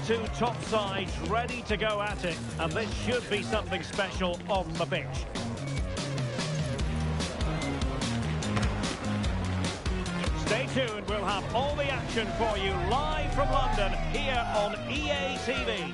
two top sides ready to go at it, and this should be something special on the pitch. Stay tuned, we'll have all the action for you live from London here on EA TV.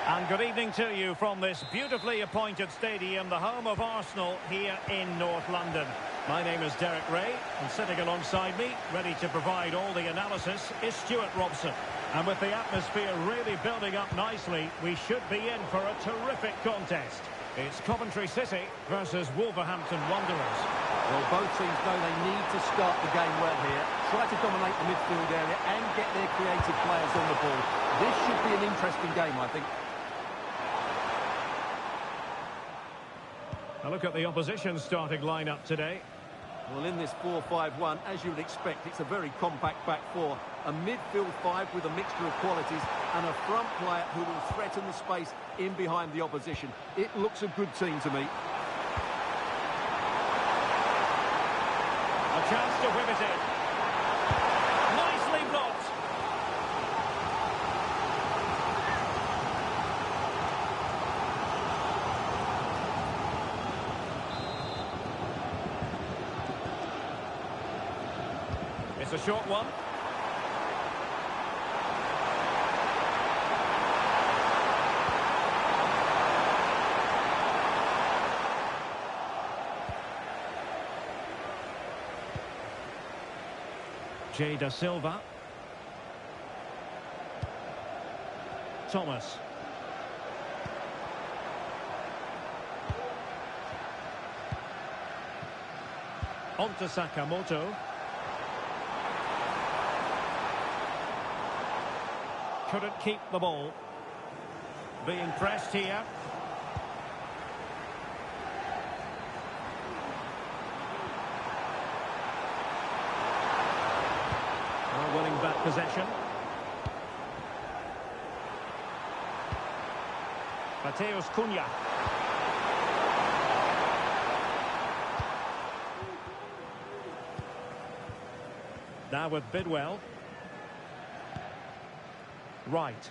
And good evening to you from this beautifully appointed stadium, the home of Arsenal here in North London. My name is Derek Ray, and sitting alongside me, ready to provide all the analysis, is Stuart Robson. And with the atmosphere really building up nicely, we should be in for a terrific contest. It's Coventry City versus Wolverhampton Wanderers. Well, both teams know they need to start the game well here. Try to dominate the midfield area and get their creative players on the ball. This should be an interesting game, I think. A look at the opposition starting lineup today. Well, in this 4-5-1, as you would expect, it's a very compact back four. A midfield five with a mixture of qualities and a front player who will threaten the space in behind the opposition. It looks a good team to me. A chance to whip it in. Nicely blocked. It's a short one. Da Silva. Thomas. On to Sakamoto. Couldn't keep the ball. Being pressed here. Winning back possession. Mateus Cunha. Now with Bidwell. Right.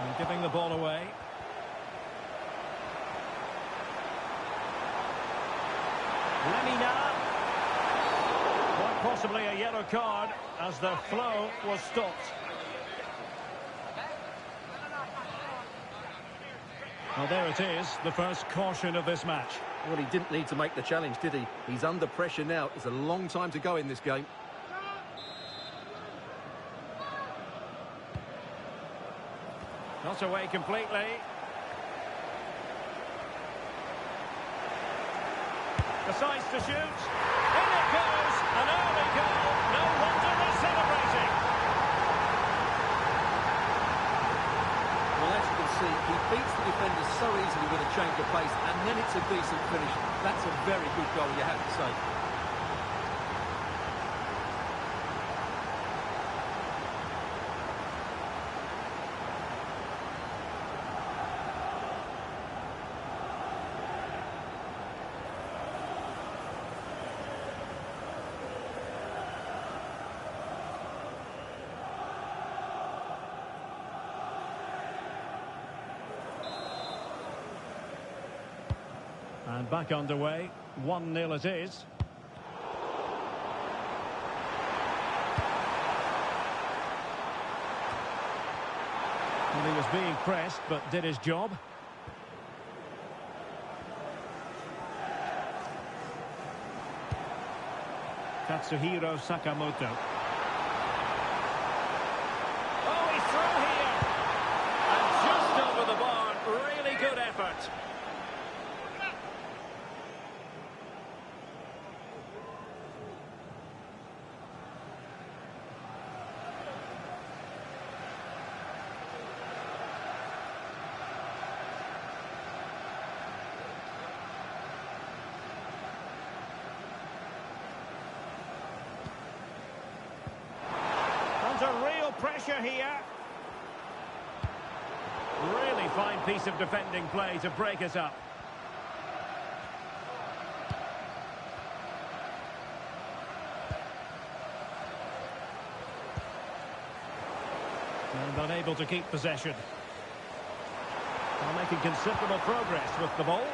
And giving the ball away. Lemina. Quite possibly a yellow card as the flow was stopped. Well, there it is, the first caution of this match. Well, he didn't need to make the challenge, did he? He's under pressure now. It's a long time to go in this game. Not away completely. Decides to shoot. In it goes. An early goal. No wonder they're celebrating. Well, as you can see, he beats the defender so easily with a change of pace, and then it's a decent finish. That's a very good goal, you have to say. And back underway, 1-0 it is. And he was being pressed, but did his job. Katsuhiro Sakamoto. Oh, he's through here! And just over the bar, really good effort. Under real pressure here. Really fine piece of defending play to break us up. And unable to keep possession. They're making considerable progress with the ball.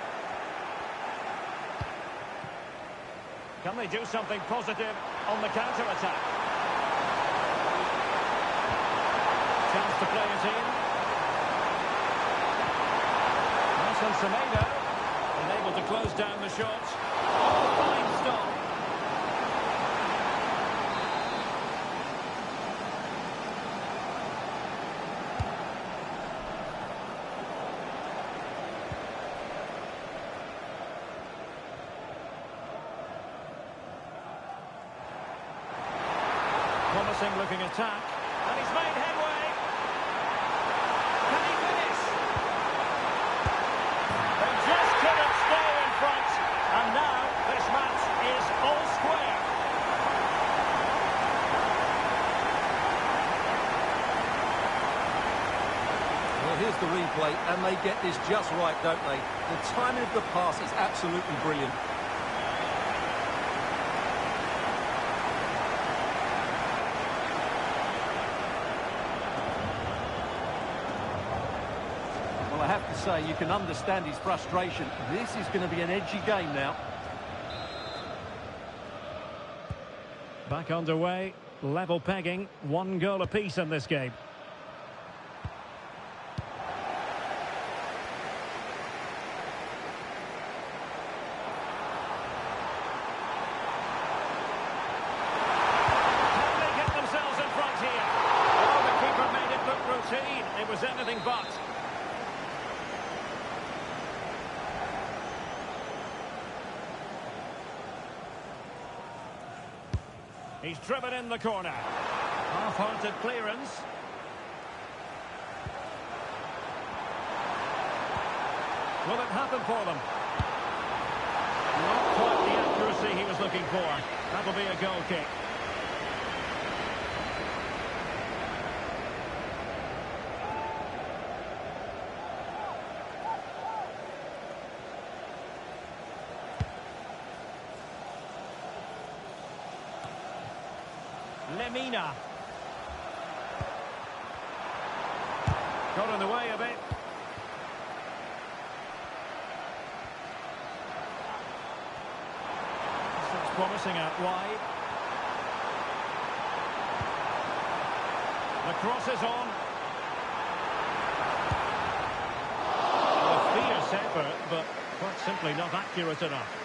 Can they do something positive on the counter-attack? Chance to play it in. Nelson Semedo, unable to close down the shot. Oh, fine stop. Promising looking attack, and he's made headway. Can he finish? They just couldn't stay in front, and now this match is all square. Well, here's the replay, and they get this just right, don't they? The timing of the pass is absolutely brilliant. I have to say, you can understand his frustration. This is going to be an edgy game now. Back underway, level pegging, 1 goal apiece in this game. Can they get themselves in front here? Oh, the keeper made it look routine. It was anything but. He's driven in the corner. Half-hearted clearance. Will it happen for them? Not quite the accuracy he was looking for. That'll be a goal kick. Lemina. Got in the way of it. This looks promising out wide. The cross is on. A fierce effort, but quite simply not accurate enough.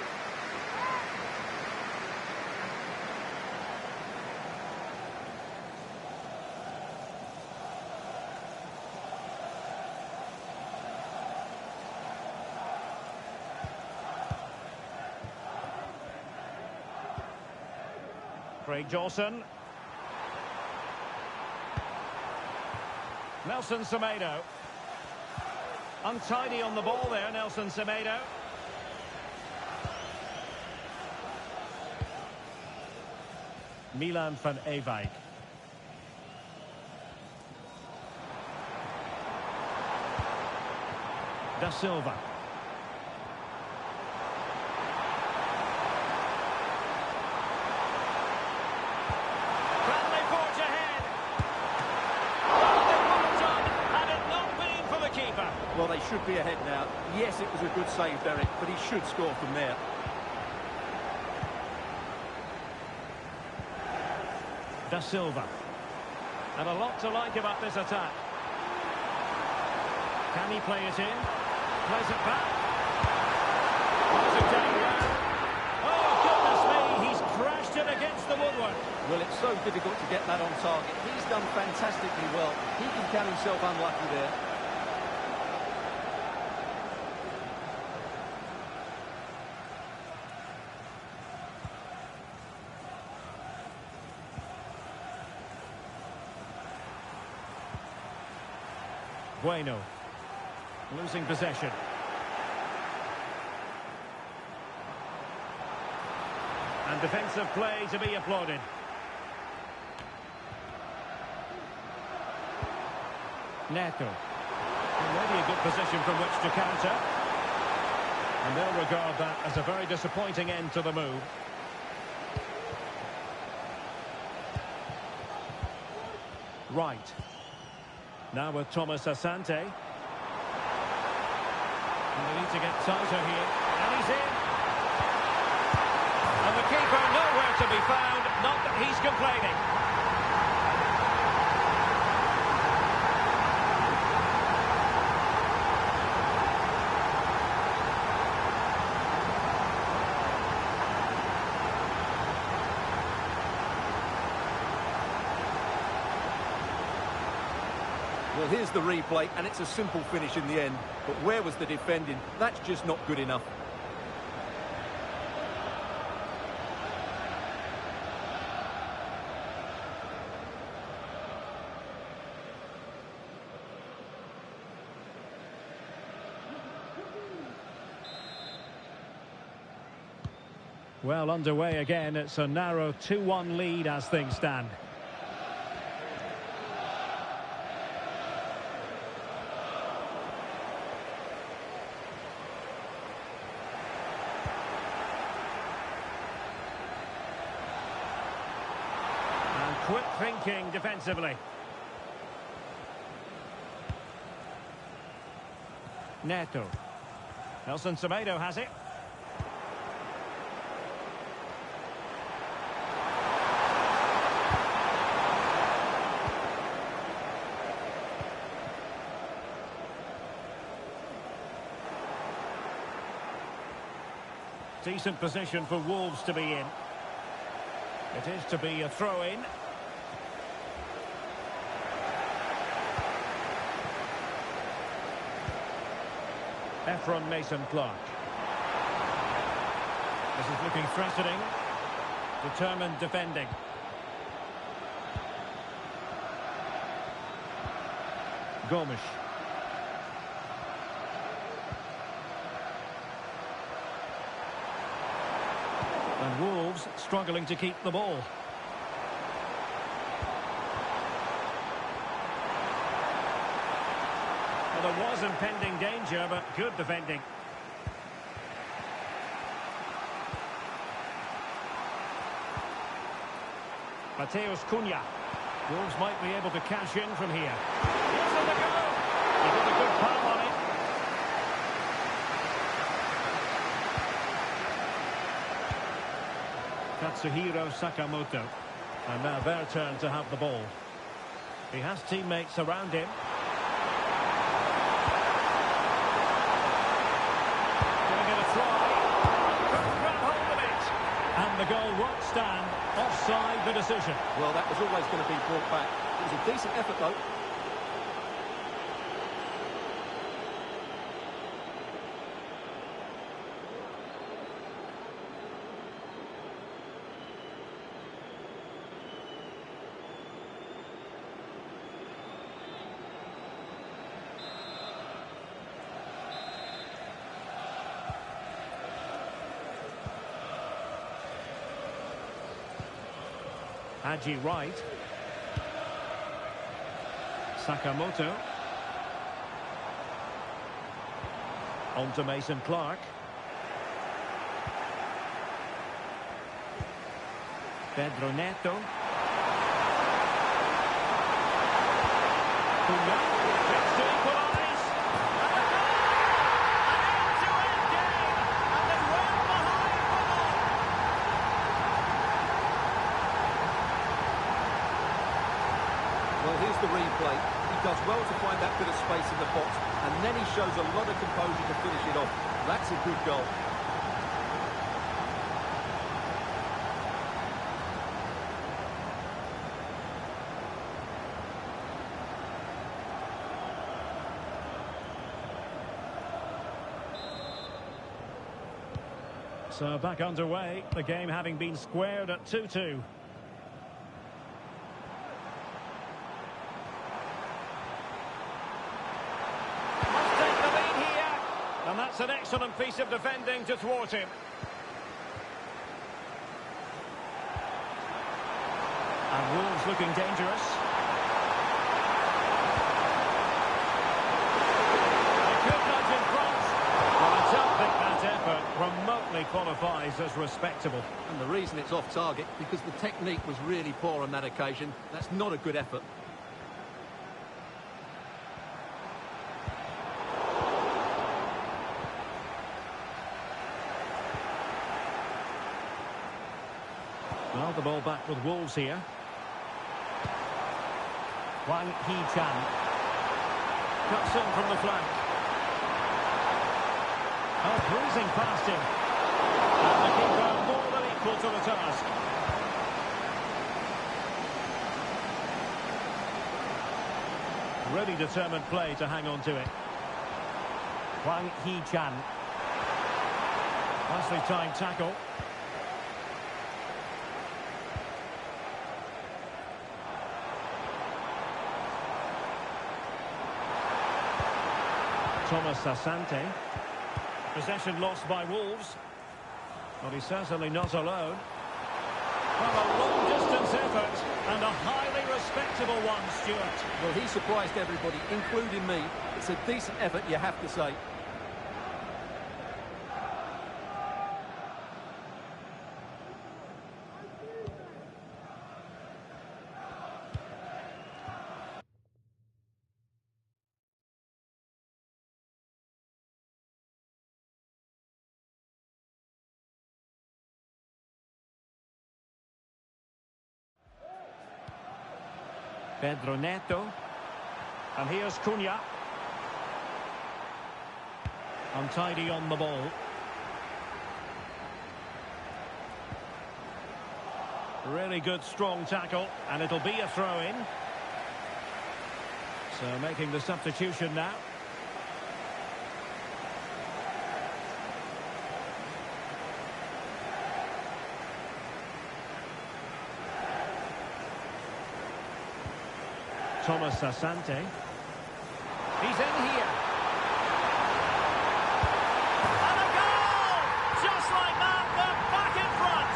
Craig Dawson. Nelson Semedo. Untidy on the ball there, Nelson Semedo. Milan van Ewijk. Da Silva. Well, they should be ahead now. Yes, it was a good save, Derek, but he should score from there. Da Silva. And a lot to like about this attack. Can he play it in? Plays it back. Puts it down now. Oh, goodness me, he's crashed it against the woodwork. Well, it's so difficult to get that on target. He's done fantastically well. He can count himself unlucky there. Bueno, losing possession. And defensive play to be applauded. Neto. Already a good position from which to counter. And they'll regard that as a very disappointing end to the move. Right. Now with Thomas Asante. And they need to get tighter here. And he's in. And the keeper nowhere to be found. Not that he's complaining. Well, here's the replay, and it's a simple finish in the end. But where was the defending? That's just not good enough. Well, underway again. It's a narrow 2-1 lead as things stand. Quick thinking defensively. Neto. Nelson Semedo has it. Decent position for Wolves to be in. It is to be a throw-in. Efron Mason-Clark. This is looking threatening. Determined defending. Gomes. And Wolves struggling to keep the ball. Well, there was impending danger, but good defending. Mateus Cunha. Wolves might be able to cash in from here. Here's the goal. He got a good palm on it. Katsuhiro Sakamoto. And now their turn to have the ball. He has teammates around him. Going to get a try. Couldn't grab hold of it. And the goal won't stand. Offside the decision. Well, that was always going to be brought back. It was a decent effort, though. Haji Wright. Sakamoto. On to Mason-Clark. Pedro Neto. Cunha. Gets to equalise. And a goal! An end-to-end game! And they well behind football! Well, here's the replay. He does well to find that bit of space in the box, and then he shows a lot of composure to finish it off. That's a good goal. So back underway, the game having been squared at 2-2. And that's an excellent piece of defending to thwart him. And Wolves looking dangerous. They could nudge in front. Well, I don't think that effort remotely qualifies as respectable. And the reason it's off target, because the technique was really poor on that occasion. That's not a good effort. Well, the ball back with Wolves here. Wang Hee-chan. Cuts in from the flank. Oh, breezing past him. And the keeper more than equal to the task. Really determined play to hang on to it. Wang Hee-chan. Nicely timed tackle. Thomas Asante. Possession lost by Wolves. Well, he's certainly not alone. Well, a long-distance effort and a highly respectable one, Stuart. Well, he surprised everybody, including me. It's a decent effort, you have to say. Pedro Neto. And here's Cunha. Untidy on the ball. Really good, strong tackle. And it'll be a throw-in. So making the substitution now. Thomas Asante. He's in here. And a goal! Just like that, they're back in front.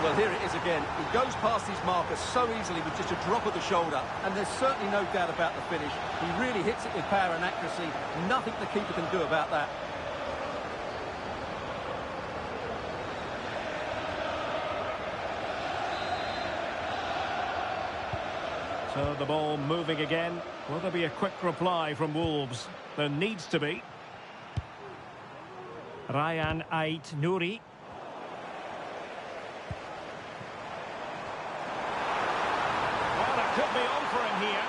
Well, here it is again. He goes past his marker so easily with just a drop of the shoulder, and there's certainly no doubt about the finish. He really hits it with power and accuracy. Nothing the keeper can do about that. So the ball moving again. Will there be a quick reply from Wolves? There needs to be. Ryan Ait-Nouri. Could be on for him here.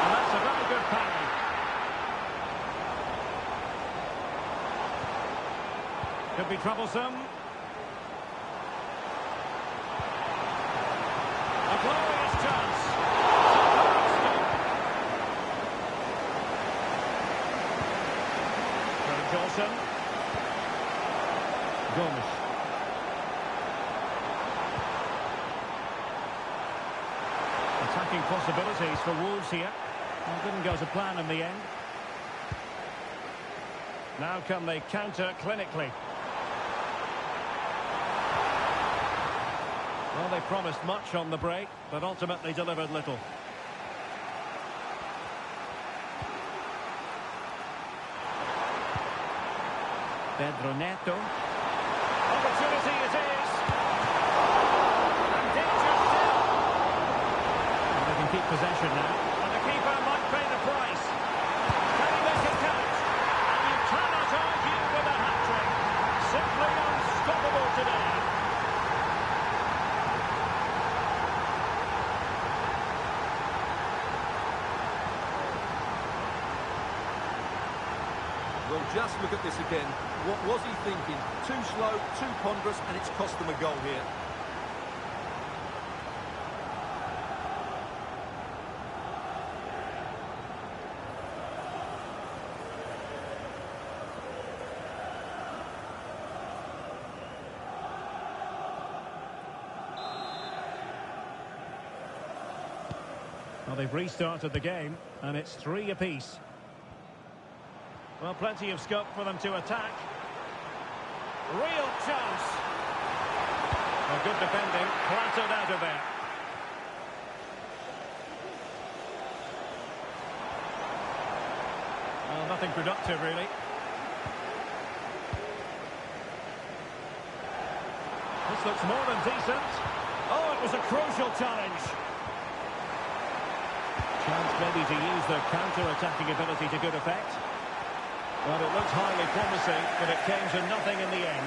And that's a very good parry. Could be troublesome. A glorious chance. Johnson. Gomes. Attacking possibilities for Wolves here. Well, didn't go to plan in the end. Now can they counter clinically? Well, they promised much on the break, but ultimately delivered little. Pedro Neto. Opportunity it is. And danger still. And they can keep possession now. And the keeper might pay the price. Can he make it count? And you cannot argue with a hat-trick. Simply unstoppable today. Well, just look at this again. What was he thinking? Too slow, too ponderous, and it's cost them a goal here. Well, they've restarted the game, and it's 3 apiece. Well, plenty of scope for them to attack. Real chance. Well, good defending, clattered out of there. Well, nothing productive, really. This looks more than decent. Oh, it was a crucial challenge. Chance maybe to use their counter-attacking ability to good effect. Well, it looks highly promising, but it came to nothing in the end.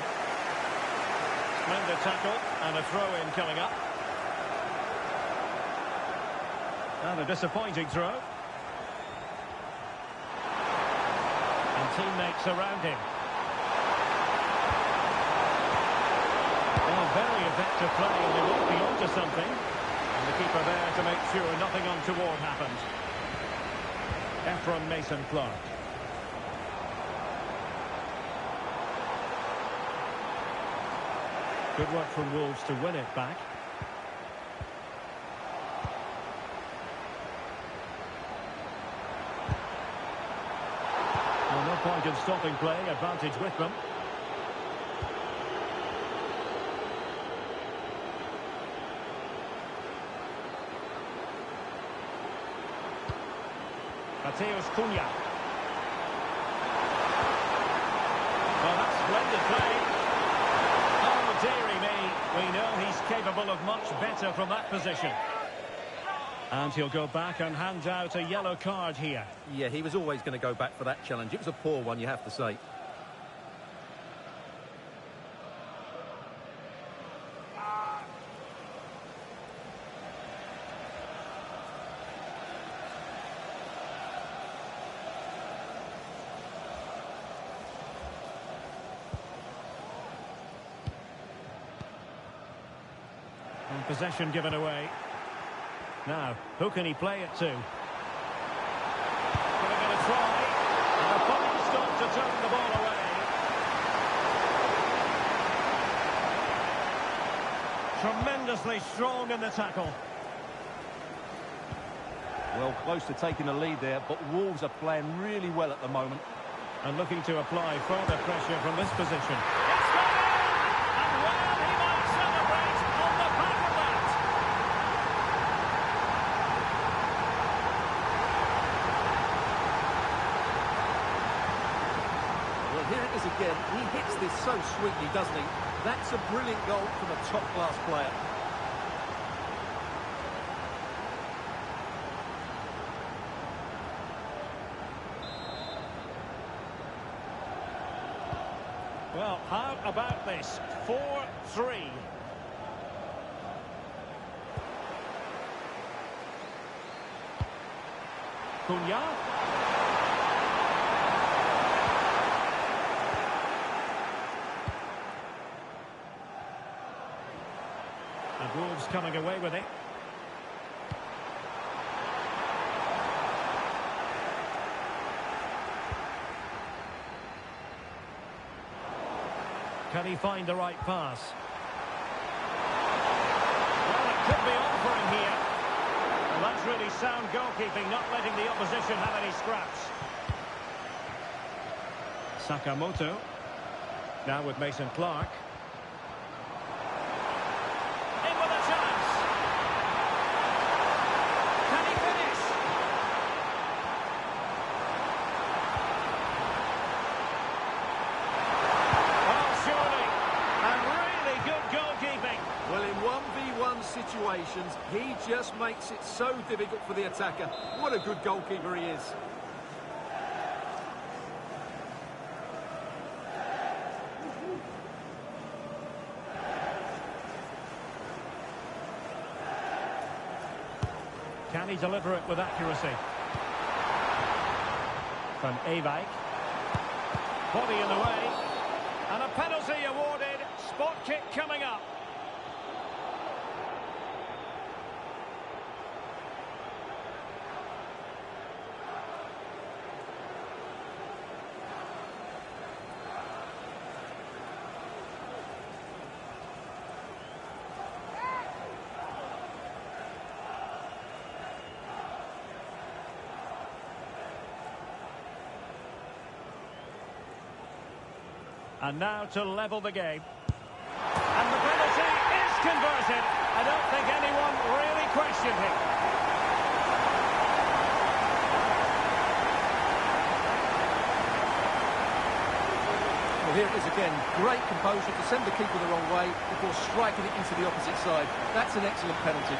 Splendid tackle, and a throw-in coming up. And a disappointing throw. And teammates around him. Well, very effective play, and they might be onto something. And the keeper there to make sure nothing untoward happens. Efron Mason-Clark. Good work from Wolves to win it back. Well, no point in stopping play, advantage with them. Mateus Cunha. Well, that's splendid play. Oh, dearie me. We know he's capable of much better from that position. And he'll go back and hand out a yellow card here. Yeah, he was always going to go back for that challenge. It was a poor one, you have to say. And possession given away. Now, who can he play it to? Giving it a try. And a fine stop to turn the ball away. Tremendously strong in the tackle. Well, close to taking the lead there, but Wolves are playing really well at the moment. And looking to apply further pressure from this position. It's gone in! And well, he might celebrate on the back of that. Well, here it is again. He hits this so sweetly, doesn't he? That's a brilliant goal from a top-class player. Well, how about this? 4-3. Cunha. And Wolves coming away with it. Can he find the right pass? Well, it could be on for him here. Well, that's really sound goalkeeping, not letting the opposition have any scraps. Sakamoto. Now with Mason-Clark. In with a chance. Can he finish? Well, in 1v1 situations, he just makes it so difficult for the attacker. What a good goalkeeper he is. Can he deliver it with accuracy? From Ewijk. Body in the way. And a penalty awarded. Spot kick coming up. And now to level the game. And the penalty is converted. I don't think anyone really questioned him. Well, here it is again. Great composure to send the keeper the wrong way before striking it into the opposite side. That's an excellent penalty.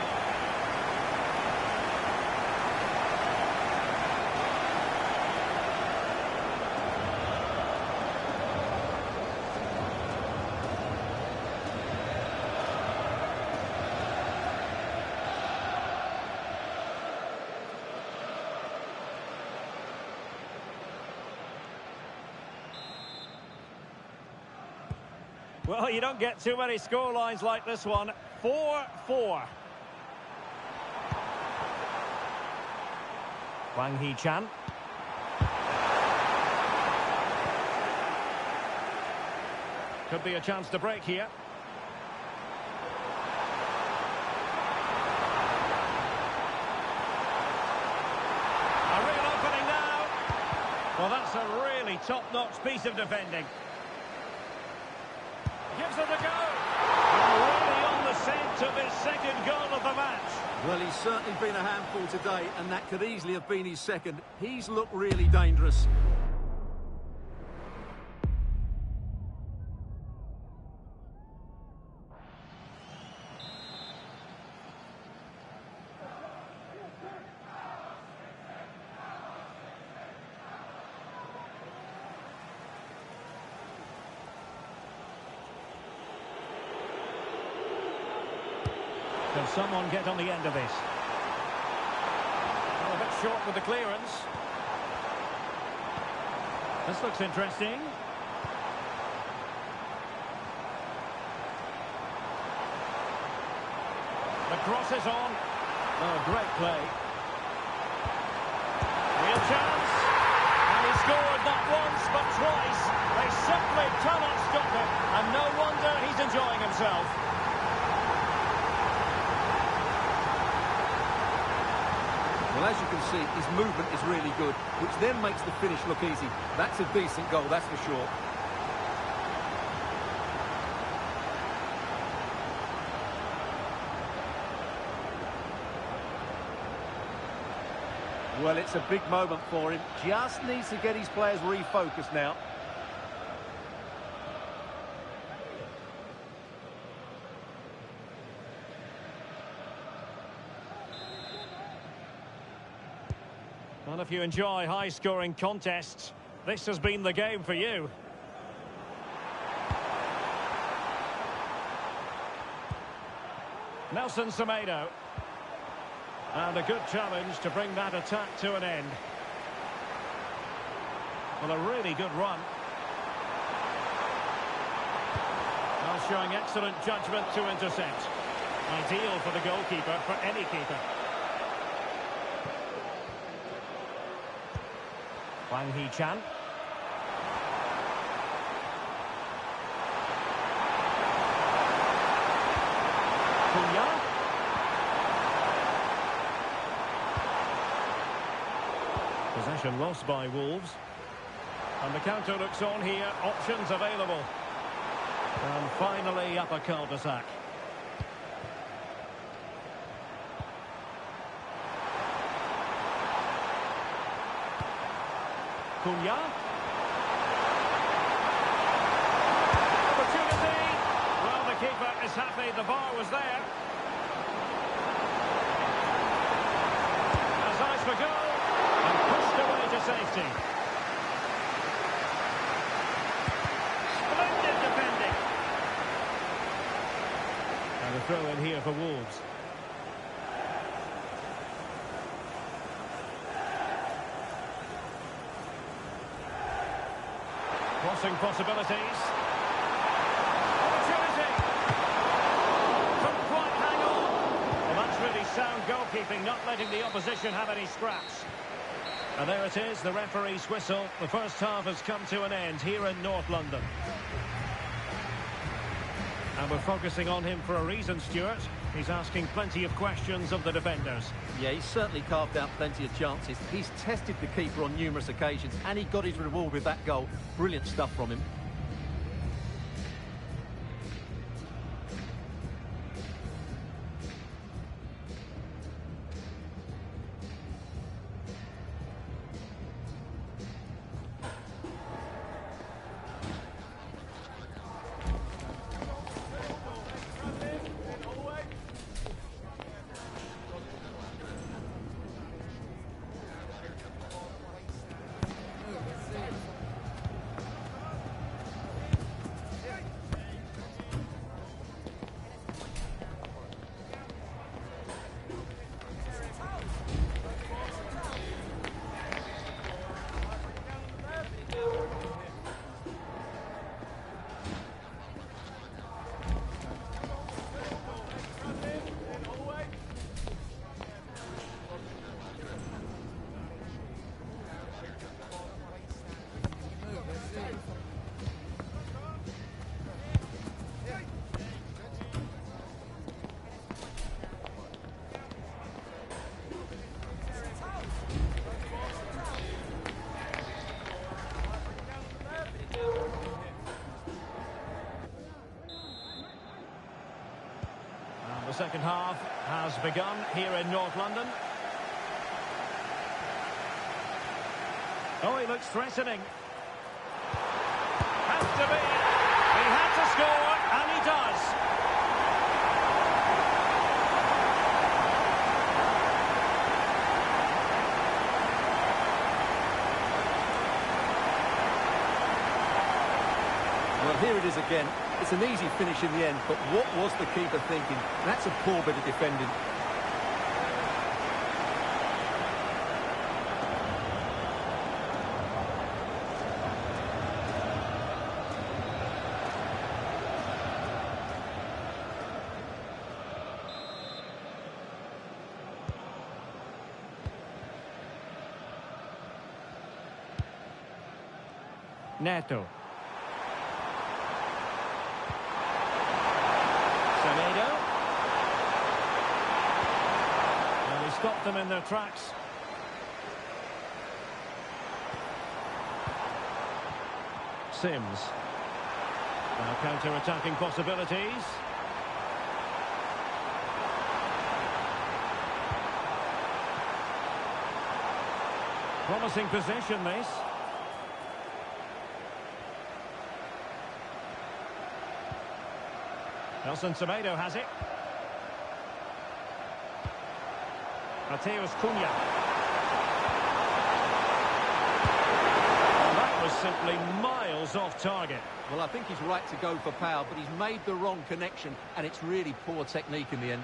Well, you don't get too many scorelines like this one. 4-4. Wang Hee-chan. Could be a chance to break here. A real opening now. Well, that's a really top-notch piece of defending. Gives it a go. And really on the scent of his second goal of the match. Well, he's certainly been a handful today, and that could easily have been his second. He's looked really dangerous. Can someone get on the end of this? Oh, a bit short with the clearance. This looks interesting. The cross is on. Oh, great play. Real chance. And he scored not once, but twice. They simply cannot stop him. And no wonder he's enjoying himself. Well, as you can see, his movement is really good, which then makes the finish look easy. That's a decent goal, that's for sure. Well, it's a big moment for him. Just needs to get his players refocused now. Well, if you enjoy high-scoring contests, this has been the game for you. Nelson Semedo. And a good challenge to bring that attack to an end. Well, a really good run. Now showing excellent judgment to intercept. Ideal for the goalkeeper, for any keeper. Wang Hee-chan. Cunha. Possession lost by Wolves. And the counter looks on here. Options available. And finally up a cul-de-sac. Cunha. Opportunity. Well, the keeper is happy the bar was there. Has eyes for goal. And pushed away to safety. Splendid defending. And a throw in here for Wolves. Crossing possibilities. Opportunity. Couldn't quite hang on. Well, that's really sound goalkeeping, not letting the opposition have any scraps. And there it is, the referee's whistle. The first half has come to an end here in North London. And we're focusing on him for a reason, Stuart. He's asking plenty of questions of the defenders. Yeah, he's certainly carved out plenty of chances. He's tested the keeper on numerous occasions, and he got his reward with that goal. Brilliant stuff from him. second half has begun here in North London. Oh, he looks threatening. Has to be. He had to score, and he does. Well, here it is again. It's an easy finish in the end, but what was the keeper thinking? That's a poor bit of defending. Neto. Semedo. And he stopped them in their tracks. Sims. Now counter-attacking possibilities. Promising possession, this. Nelson Semedo has it. Mateus Cunha. And that was simply miles off target. Well, I think he's right to go for power, but he's made the wrong connection, and it's really poor technique in the end.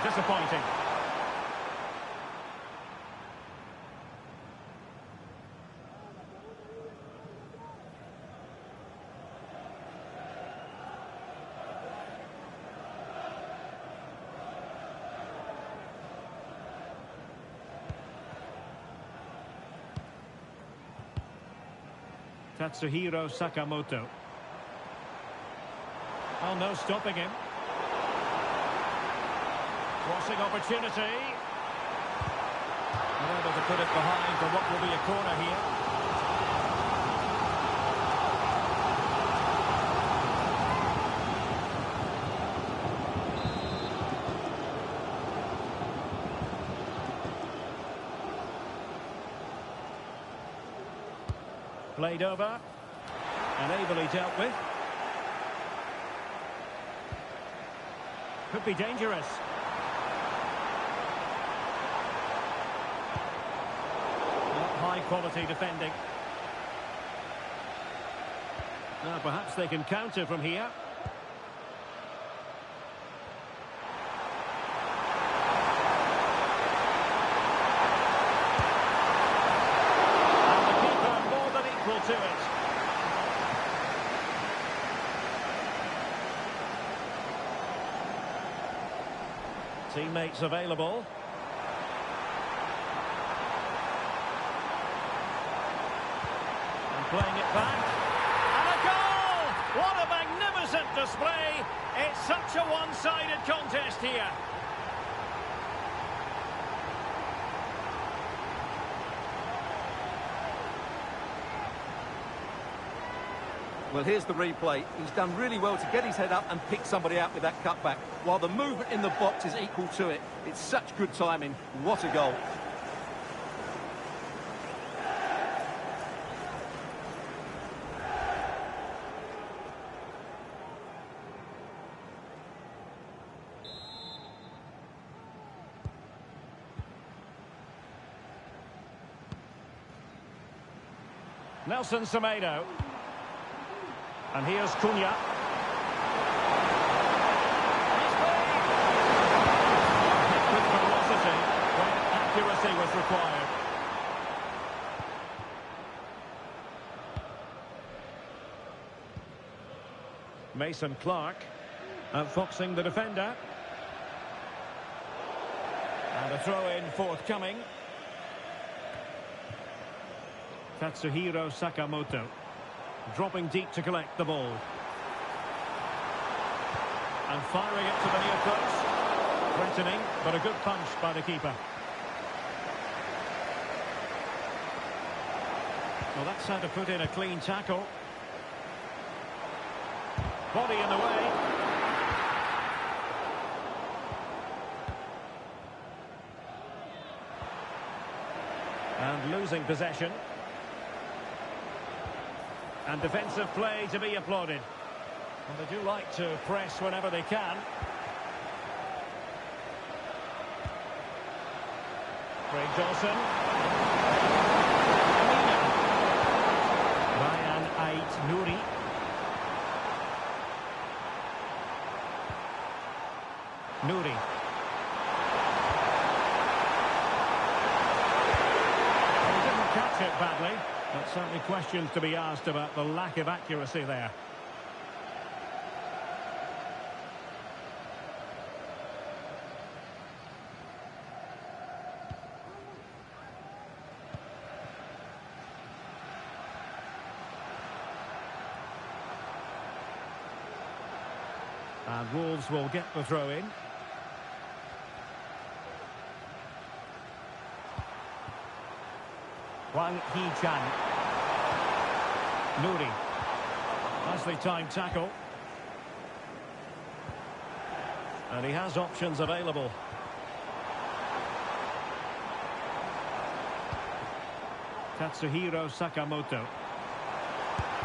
Disappointing. Tatsuhiro Sakamoto. Oh, no stopping him. Crossing opportunity. Not able to put it behind for what will be a corner here. Played over and ably dealt with. Could be dangerous. High quality defending. Now perhaps they can counter from here. And the keeper more than equal to it. Teammates available. Playing it back. And a goal! What a magnificent display. It's such a one-sided contest here. Well, here's the replay. He's done really well to get his head up and pick somebody out with that cutback, while the movement in the box is equal to it. It's such good timing. What a goal. Nelson Semedo. And here's Cunha. Hit with velocity when accuracy was required. Mason Clark outfoxing the defender. And a throw-in forthcoming. Katsuhiro Sakamoto. Dropping deep to collect the ball. And firing it to the near post. Threatening, but a good punch by the keeper. Well, that's how to put in a clean tackle. Body in the way. And losing possession. And defensive play to be applauded. And they do like to press whenever they can. Craig Dawson. Ryan Ait Nouri. Nouri. He didn't catch it badly, but certainly questions to be asked about the lack of accuracy there. And Wolves will get the throw in. Wang Hee-chan. Nouri. Nicely timed tackle. And he has options available. Katsuhiro Sakamoto.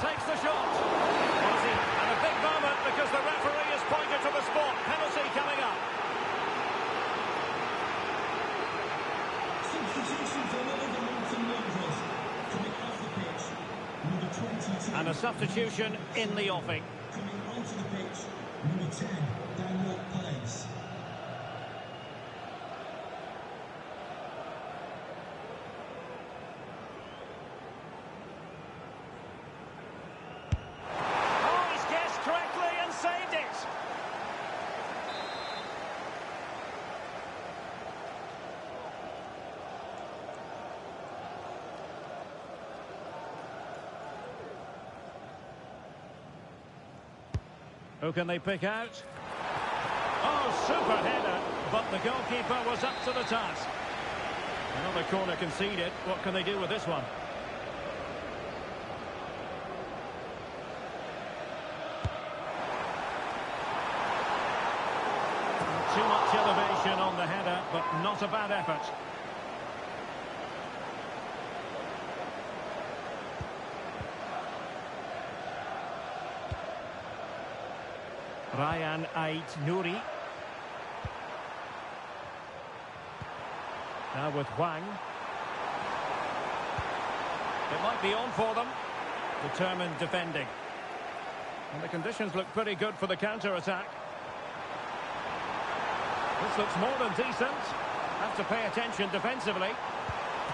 Takes the shot. And a big moment because the referee has pointed to the spot. Penalty coming up. And a substitution in the offing. Coming onto the pitch, number 10, Daniel Plays. Oh, he's guessed correctly and saved it. Who can they pick out? Oh, super header, but the goalkeeper was up to the task. Another corner conceded. What can they do with this one? Too much elevation on the header, but not a bad effort. Ryan Ait Nouri. Now with Wang. It might be on for them. Determined defending. And the conditions look pretty good for the counter-attack. This looks more than decent. Have to pay attention defensively.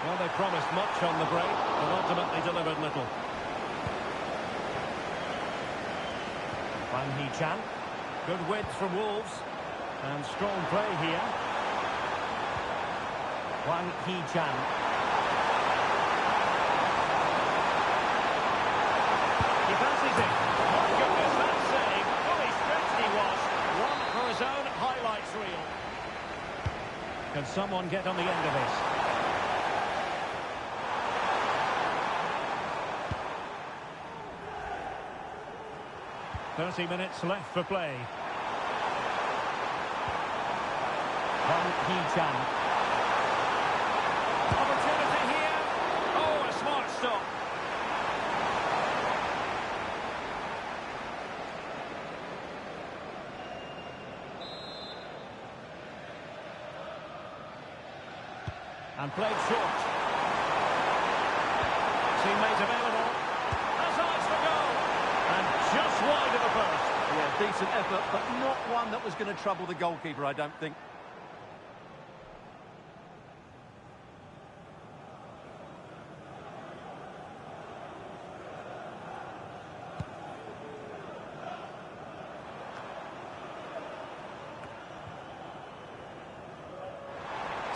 Well, they promised much on the break, but ultimately delivered little. Wang Hee-chan. Good width from Wolves. And strong play here. Wang Hee-chan. He fancies it. My goodness, that save. Fully stretched he was. One for his own highlights reel. Can someone get on the end of this? .30 left for play. Wang Hee-chan. Opportunity here. Oh, a smart stop. And played short. Teammate available. Has eyes for goal. And just wide of the post. Yeah, decent effort, but not one that was going to trouble the goalkeeper, I don't think.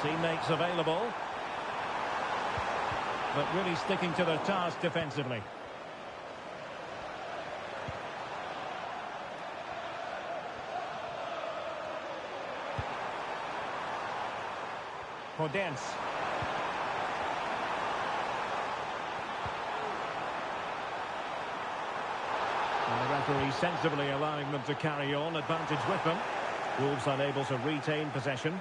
Teammates available. but really sticking to their task defensively. Podence. And the referee sensibly allowing them to carry on, advantage with them. Wolves unable to retain possession.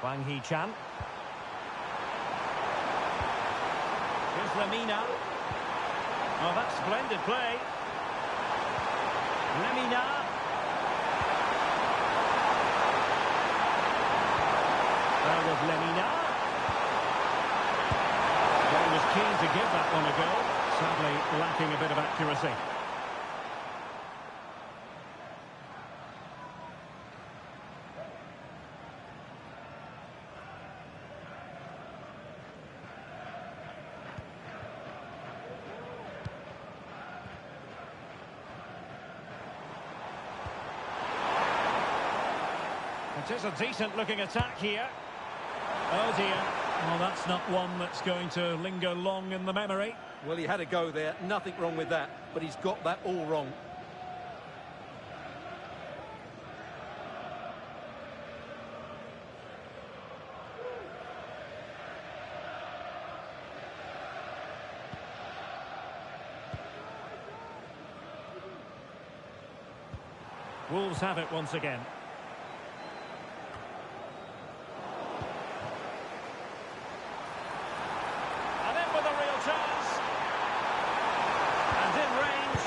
Wang Hee-chan. Here's Lemina. Oh, that's splendid play. Lemina. There was Lemina. Well, he was keen to give that one a go. Sadly, lacking a bit of accuracy. It is a decent-looking attack here. Oh, dear. Well, that's not one that's going to linger long in the memory. Well, he had a go there. Nothing wrong with that. But he's got that all wrong. Wolves have it once again. Chance. And in range.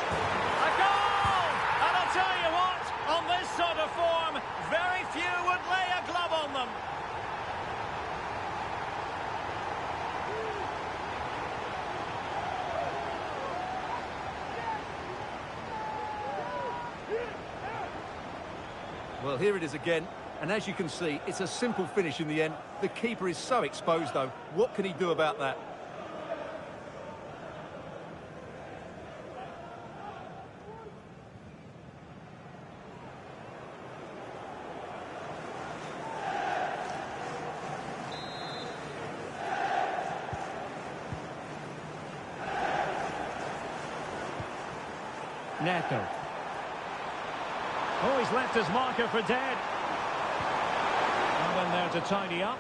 A goal! And I'll tell you what, on this sort of form, very few would lay a glove on them. Well, here it is again. And as you can see, it's a simple finish in the end. The keeper is so exposed, though. What can he do about that? Neto. Oh, he's left his marker for dead. Well in there to tidy up.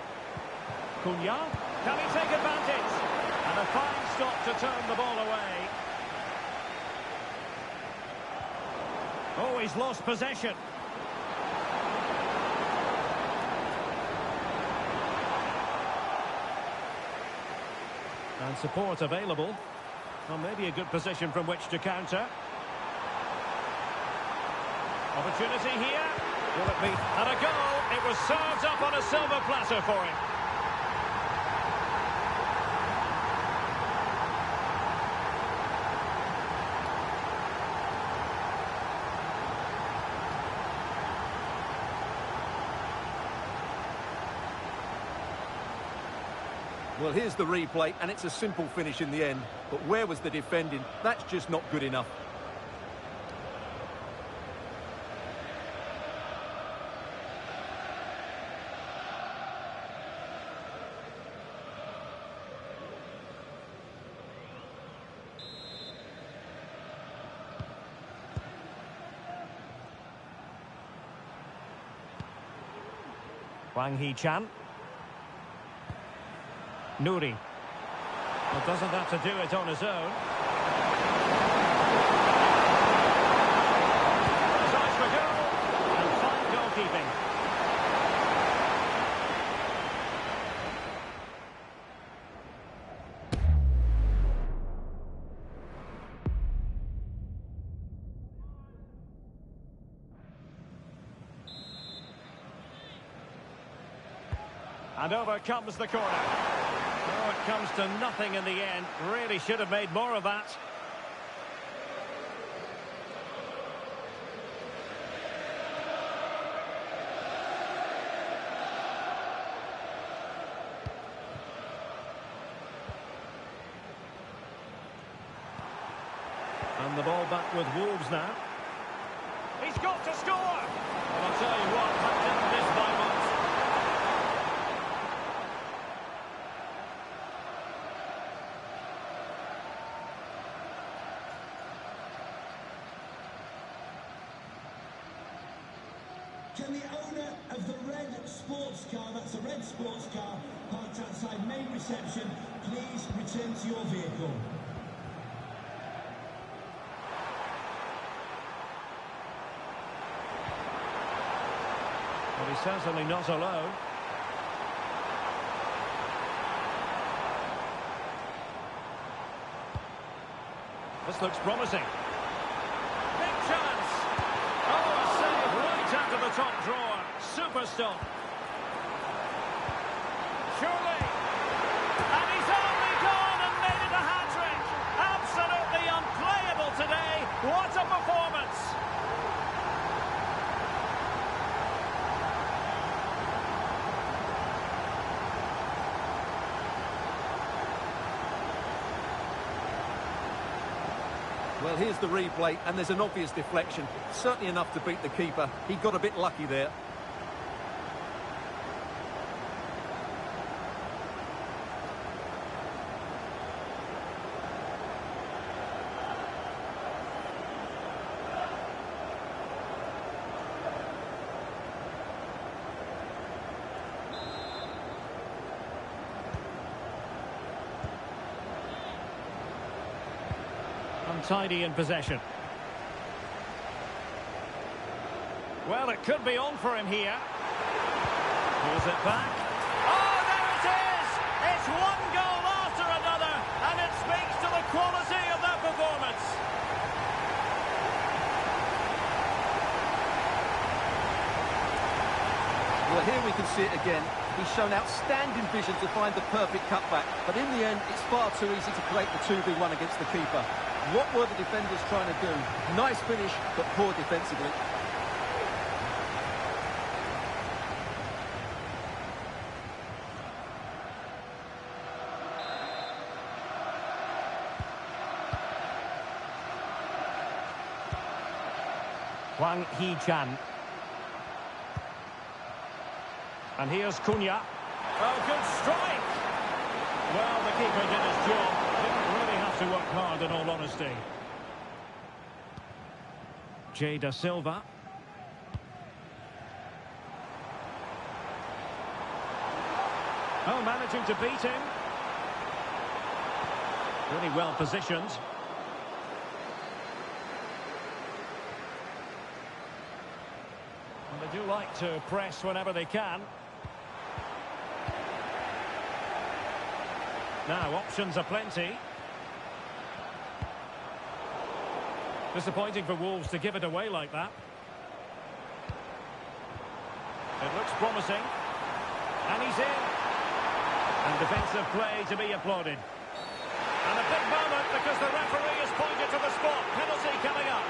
Cunha. Can he take advantage? And a fine stop to turn the ball away. Oh, he's lost possession. And support available. Well, maybe a good position from which to counter. Opportunity here. Will it be? And a goal. It was served up on a silver platter for him. Well, here's the replay, and it's a simple finish in the end. But where was the defending? That's just not good enough. Wang Hee-chan. Nouri. Well, doesn't have to do it on his own. Tries for goal. And fine goalkeeping. And over comes the corner. Oh, it comes to nothing in the end. Really should have made more of that. the ball back with Wolves now. He's got to score! Well, I'll tell you what, that didn't miss by much. Can the owner of the red sports car, that's a red sports car, parked outside main reception, please return to your vehicle? But he's certainly not alone. This looks promising. Big chance! Oh, a save right out of the top drawer. Super stop. Surely. And he's only gone and made it a hat-trick. Absolutely unplayable today. What a performance! Well, here's the replay, and there's an obvious deflection. Certainly enough to beat the keeper. He got a bit lucky there. Untidy in possession. Well, it could be on for him here. Pulls it back. Oh, there it is! It's one goal after another, and it speaks to the quality of that performance. Well, here we can see it again. He's shown outstanding vision to find the perfect cutback, but in the end, it's far too easy to create the 2v1 against the keeper. What were the defenders trying to do? Nice finish, but poor defensively. Wang Hee-chan. And here's Cunha. Oh, good strike! Well, the keeper did his job. Didn't really have to work hard, in all honesty. Jay Da Silva. Oh, managing to beat him. Really well positioned. And they do like to press whenever they can. Now, options are plenty. Disappointing for Wolves to give it away like that. It looks promising. And he's in. And defensive play to be applauded. And a big moment because the referee has pointed to the spot. Penalty coming up.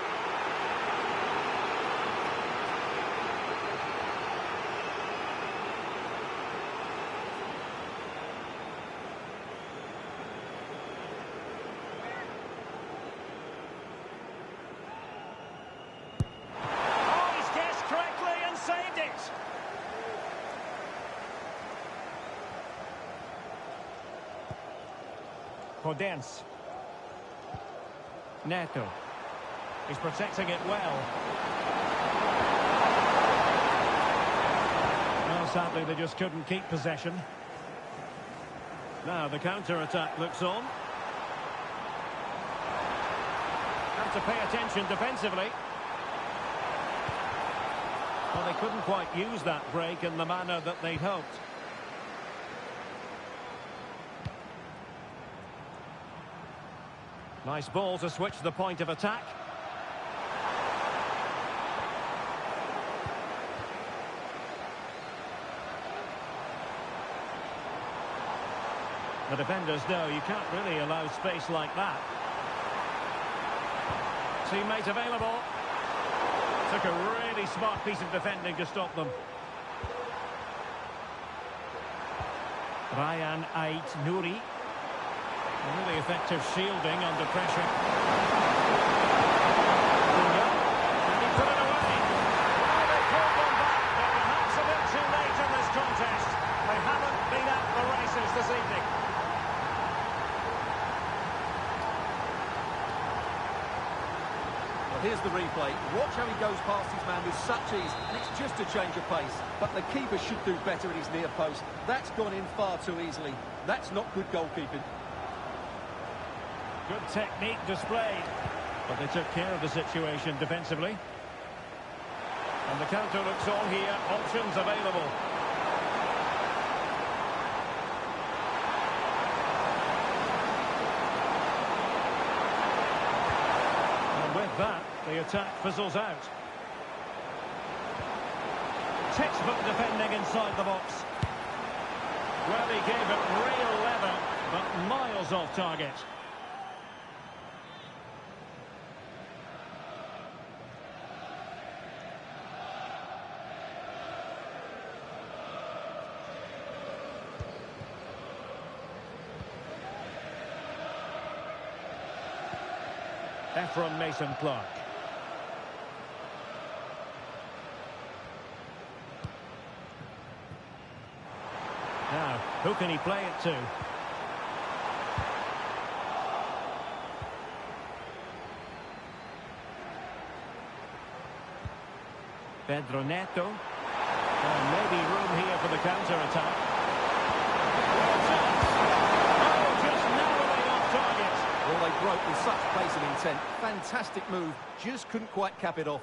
Podence. Neto. He's protecting it well. Well, sadly, they just couldn't keep possession. Now, the counter-attack looks on. Have to pay attention defensively. Well, they couldn't quite use that break in the manner that they'd hoped. Nice ball to switch the point of attack. The defenders know you can't really allow space like that. Teammate available. Took a really smart piece of defending to stop them. Ryan Ait-Nouri. Really effective shielding under pressure. play. Watch how he goes past his man with such ease, and it's just a change of pace. But the keeper should do better at his near post. That's gone in far too easily. That's not good goalkeeping. Good technique displayed. But they took care of the situation defensively. And the counter looks on here. Options available. And with that, the attack fizzles out. Textbook defending inside the box. Well, he gave it real leather, but miles off target. From Mason-Clark. Now, who can he play it to? Pedro Neto. And maybe room here for the counter-attack. Oh, just narrowly off target. Well, they broke with such pace and intent. Fantastic move. Just couldn't quite cap it off.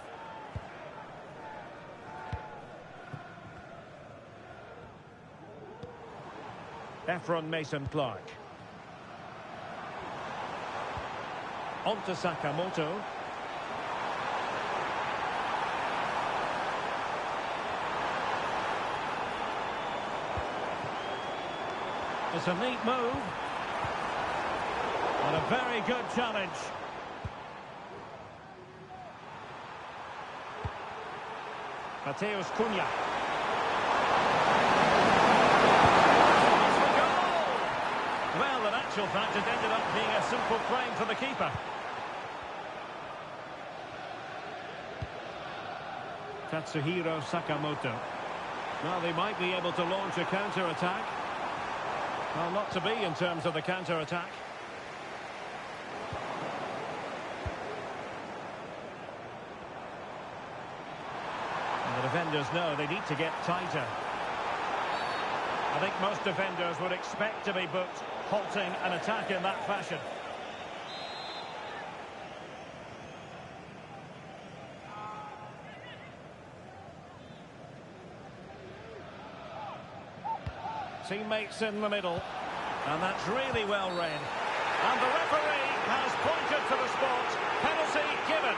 Efron Mason-Clark. On to Sakamoto. It's a neat move. And a very good challenge. Mateus Cunha. That's the goal! Well, in actual fact, it ended up being a simple claim for the keeper. Tatsuhiro Sakamoto. Well, they might be able to launch a counter-attack. Well, not to be in terms of the counter-attack. The defenders know they need to get tighter. I think most defenders would expect to be booked, halting an attack in that fashion. Teammates in the middle, and that's really well read. And the referee has pointed to the spot. Penalty given.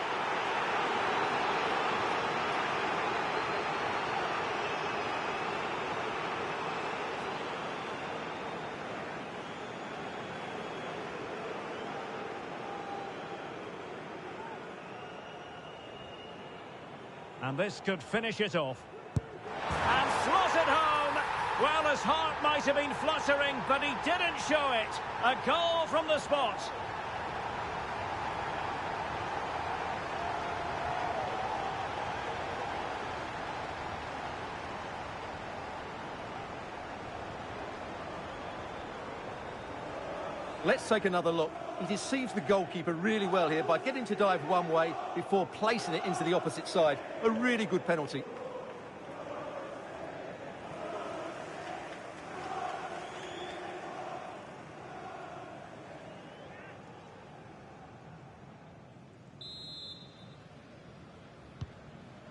And this could finish it off. And slotted home. Well, his heart might have been fluttering, but he didn't show it. A goal from the spot. Let's take another look. He deceives the goalkeeper really well here by getting to dive one way before placing it into the opposite side. A really good penalty.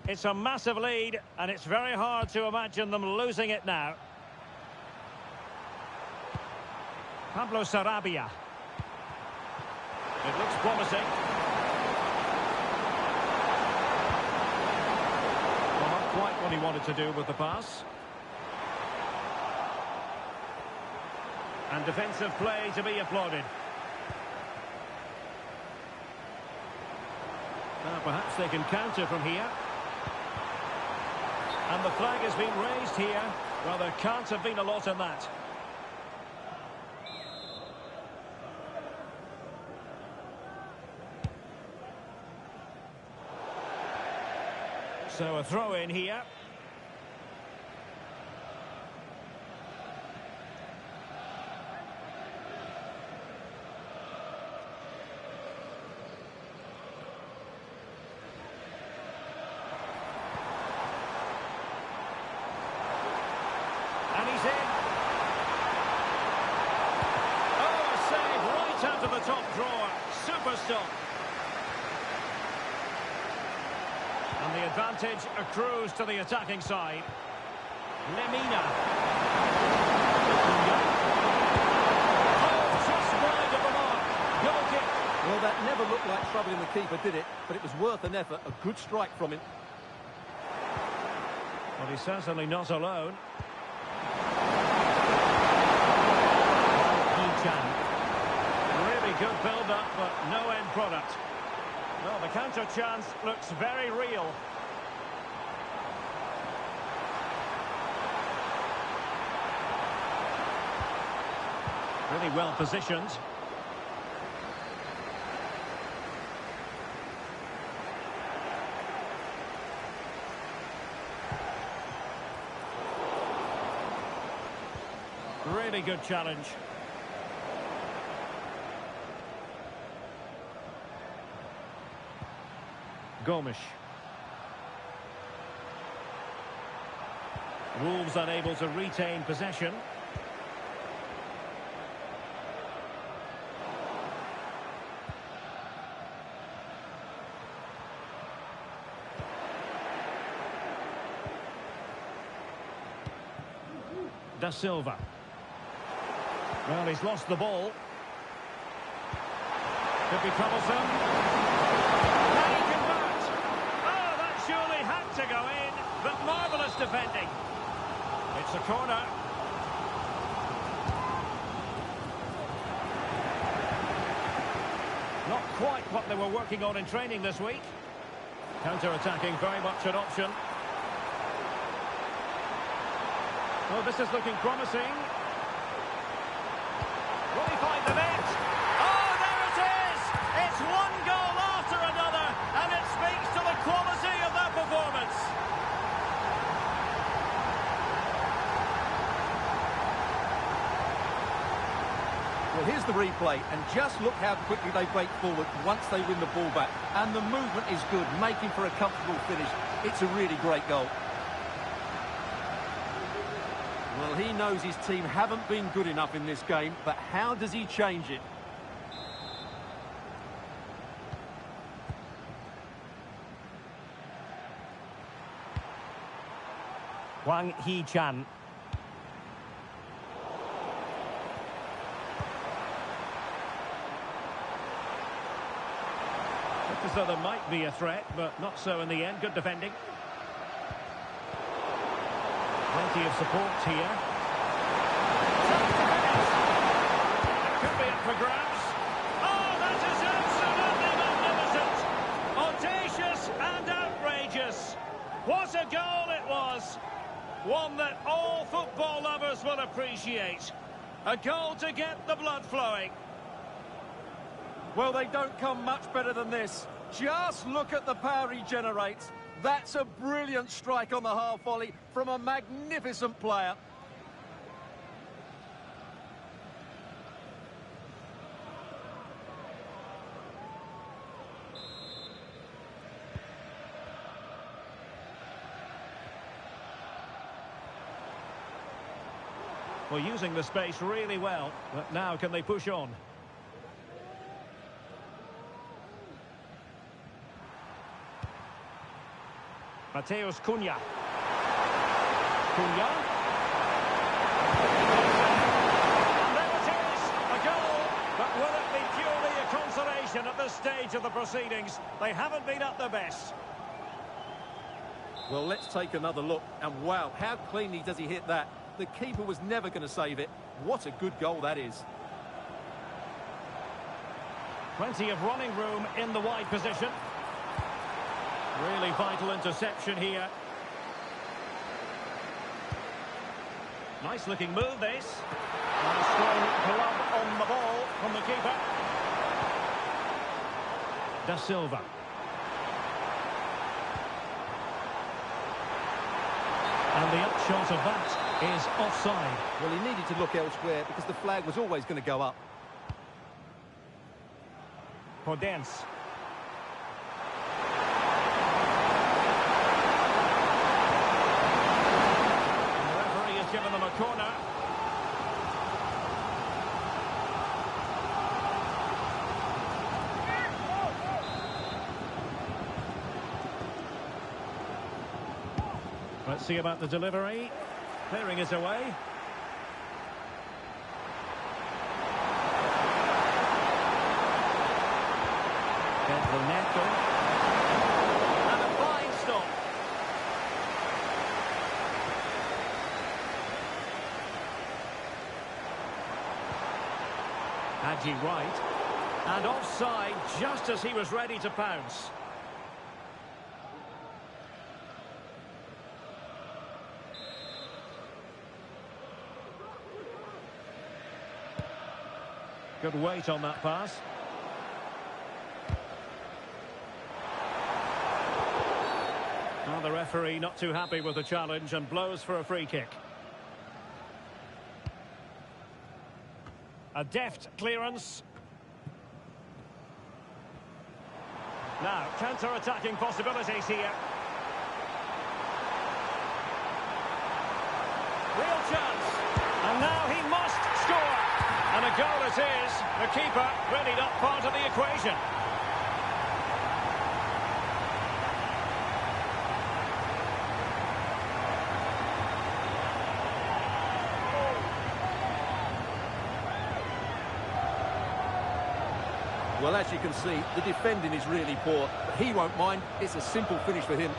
It's a massive lead, and it's very hard to imagine them losing it now. Pablo Sarabia. It looks promising. Well, not quite what he wanted to do with the pass. And defensive play to be applauded. Now perhaps they can counter from here. And the flag has been raised here. Well, there can't have been a lot in that. So a throw in here. for stop. And the advantage accrues to the attacking side. Lemina. Oh, just wide of the mark. Goal kick. Well, that never looked like troubling the keeper, did it? But it was worth an effort. A good strike from him. Well, he's certainly not alone. Really good build-up, but no end product. Well, the counter chance looks very real. Really well positioned. Really good challenge. Gomes. Wolves unable to retain possession. Da Silva. Well, he's lost the ball. Could be troublesome. Can he convert? Oh, that surely had to go in, but marvellous defending. It's a corner. Not quite what they were working on in training this week. Counter-attacking, very much an option. Well, this is looking promising. Will he find the net? Oh, there it is! It's one goal after another, and it speaks to the quality of that performance. Well, here's the replay, and just look how quickly they break forward once they win the ball back. And the movement is good, making for a comfortable finish. It's a really great goal. Well, he knows his team haven't been good enough in this game, but how does he change it? Wang Hee-chan. Looked as though there might be a threat, but not so in the end. Good defending. Plenty of support here. It could be up for grabs. Oh, that is absolutely magnificent. Audacious and outrageous. What a goal it was. One that all football lovers will appreciate. A goal to get the blood flowing. Well, they don't come much better than this. Just look at the power he generates. That's a brilliant strike on the half volley from a magnificent player. Well, using the space really well, but now can they push on? Mateus Cunha. Cunha. And there it is, a goal. But will it be purely a consolation at this stage of the proceedings? They haven't been at their best. Well, let's take another look. And wow, how cleanly does he hit that? The keeper was never going to save it. What a good goal that is. Plenty of running room in the wide position. Really vital interception here. Nice looking move this. And a strong glove on the ball from the keeper. Da Silva. And the upshot of that is offside. Well, he needed to look elsewhere because the flag was always going to go up. Podence. Given them a corner. Let's see about the delivery. Clearing it away. Gentle Neto. And a fine stop. Haji Wright. And offside just as he was ready to pounce. Good weight on that pass. Well, the referee not too happy with the challenge and blows for a free kick. A deft clearance. Now, counter-attacking possibilities here. Real chance. And now he must score. And a goal it is. The keeper really not part of the equation. Well, as you can see, the defending is really poor, but he won't mind. It's a simple finish for him.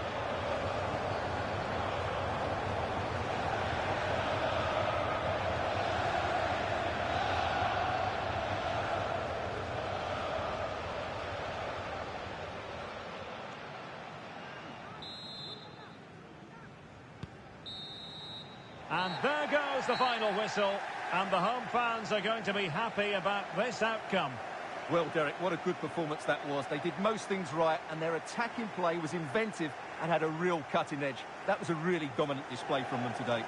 And there goes the final whistle. And the home fans are going to be happy about this outcome. Well, Derek, what a good performance that was. They did most things right, and their attacking play was inventive and had a real cutting edge. That was a really dominant display from them today.